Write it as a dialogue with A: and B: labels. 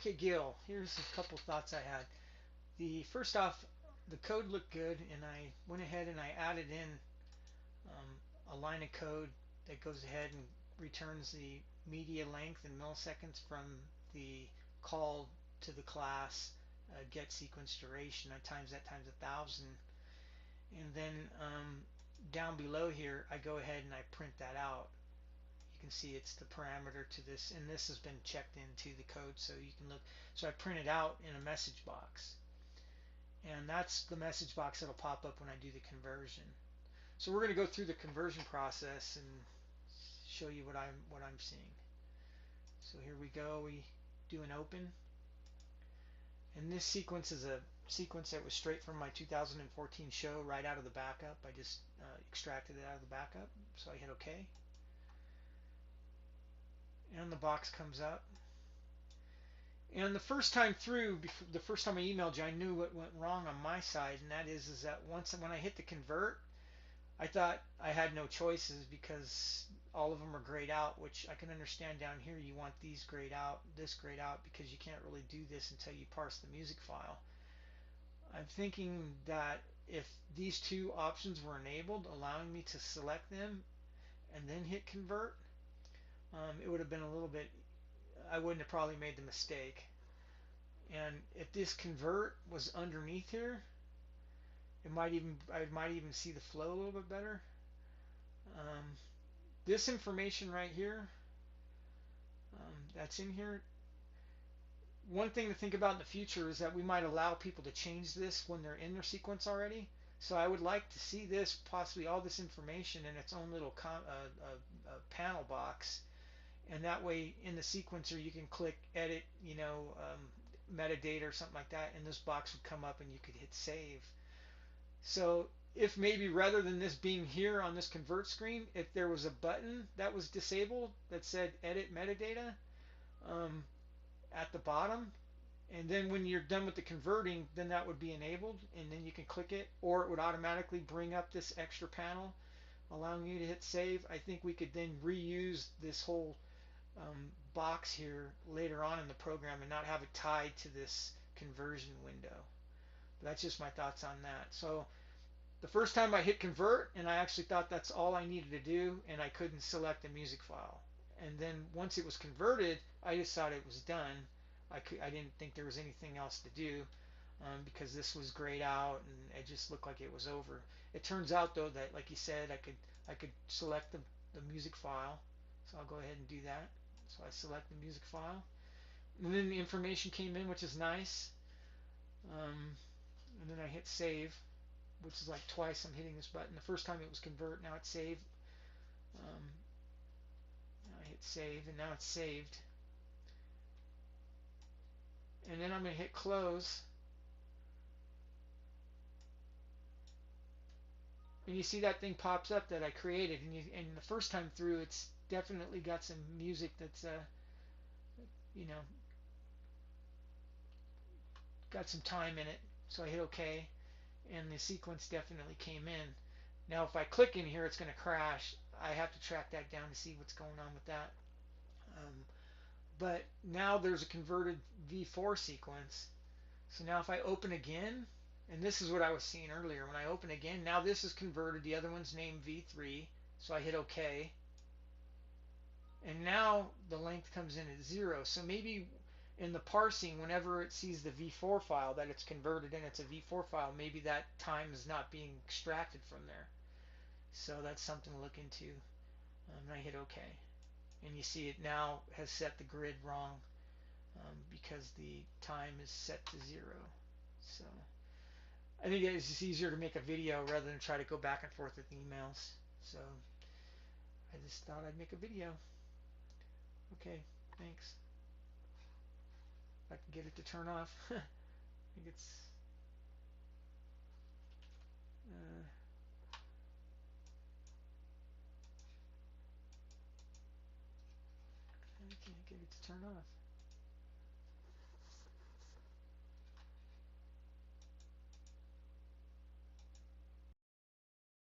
A: Okay, Gil, here's a couple thoughts I had. The first off, the code looked good, and I went ahead and I added in a line of code that goes ahead and returns the media length in milliseconds from the call to the class get sequence duration. I times that times 1,000, and then down below here I go ahead and I print that out. You can see it's the parameter to this, and this has been checked into the code so you can look. So I print it out in a message box, and that's the message box that'll pop up when I do the conversion. So we're going to go through the conversion process and show you what I'm seeing. So here we go. We do an open, and this sequence is a sequence that was straight from my 2014 show, right out of the backup. I just extracted it out of the backup. So I hit OK, and the box comes up. And the first time through, the first time I emailed you, I knew what went wrong on my side, and that is that when I hit the convert, I thought I had no choices because all of them are grayed out, which I can understand. Down here you want these grayed out, this grayed out, because you can't really do this until you parse the music file. I'm thinking that if these two options were enabled, allowing me to select them and then hit convert, it would have been a little bit, I wouldn't have probably made the mistake. And if this convert was underneath here, I might even see the flow a little bit better. This information right here, that's in here. One thing to think about in the future is that we might allow people to change this when they're in their sequence already. So I would like to see this, possibly all this information in its own little panel box, and that way in the sequencer you can click edit, metadata or something like that, and this box would come up and you could hit save. So if maybe rather than this being here on this convert screen, if there was a button that was disabled that said edit metadata um, at the bottom, and then when you're done with the converting, then that would be enabled, and then you can click it, or it would automatically bring up this extra panel allowing you to hit save. I think we could then reuse this whole box here later on in the program and not have it tied to this conversion window. But that's just my thoughts on that. So the first time I hit convert, and I actually thought that's all I needed to do, and I couldn't select the music file. And then once it was converted, I just thought it was done. I didn't think there was anything else to do because this was grayed out and it just looked like it was over. It turns out though that, like you said, I could select the music file. So I'll go ahead and do that. So I select the music file, and then the information came in, which is nice. And then I hit save, which is like twice I'm hitting this button. The first time it was convert, now it's save. Um, I hit save, and now it's saved. And then I'm going to hit close. And you see that thing pops up that I created. And the first time through, it's definitely got some music that's, you know, got some time in it. So I hit OK, and the sequence definitely came in. Now if I click in here, it's going to crash. I have to track that down to see what's going on with that. But now there's a converted V4 sequence. So now if I open again, and this is what I was seeing earlier, when I open again, now this is converted, the other one's named V3, so I hit OK, and now the length comes in at 0. So maybe in the parsing, whenever it sees the V4 file that it's converted in, it's a V4 file, maybe that time is not being extracted from there. So that's something to look into. And I hit OK, and you see it now has set the grid wrong because the time is set to 0. So I think it's just easier to make a video rather than try to go back and forth with emails. So I just thought I'd make a video. Okay, thanks. If I can get it to turn off. I think it's I can't get it to turn off.